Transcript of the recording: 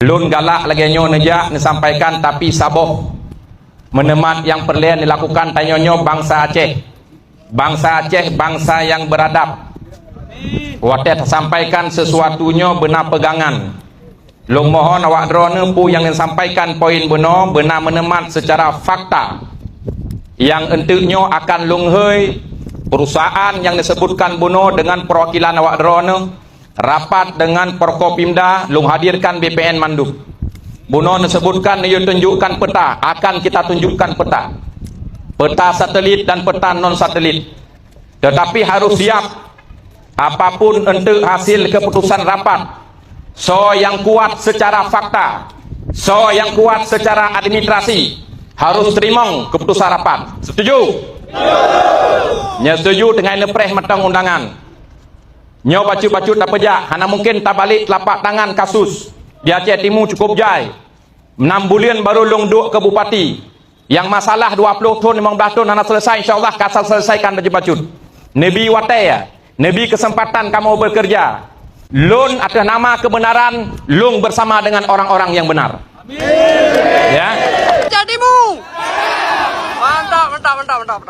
Lun galak lagi nyo nejak disampaikan tapi saboh menemat yang perlian dilakukan tanyonyo bangsa Aceh. Bangsa Aceh bangsa yang beradab. Watet sampaikan sesuatunya benar pegangan. Long mohon awak drone pu yang disampaikan poin benar menemat secara fakta. Yang entuknya akan lunghoi perusahaan yang disebutkan buno dengan perwakilan awak drone rapat dengan Porkopimda lung hadirkan BPN Manduk. Buno disebutkan ia tunjukkan peta, akan kita tunjukkan peta satelit dan peta non satelit. Tetapi harus siap apapun untuk hasil keputusan rapat. So yang kuat secara fakta, so yang kuat secara administrasi harus terima keputusan rapat. Setuju? Setuju dengan lepres matang undangan. Nyo bacu-bacu tak pejak, hana mungkin tak balik telapak tangan kasus di Aceh Timur cukup jai. 6 bulan baru long duk ke bupati. Yang masalah 20 tahun 15 tahun hana selesai, insyaAllah kasal selesaikan bacu-bacu. Nabi wataya, Nabi kesempatan kamu bekerja. Lun atas nama kebenaran, lung bersama dengan orang-orang yang benar. Amin. Ya. Jadimu. Mantap.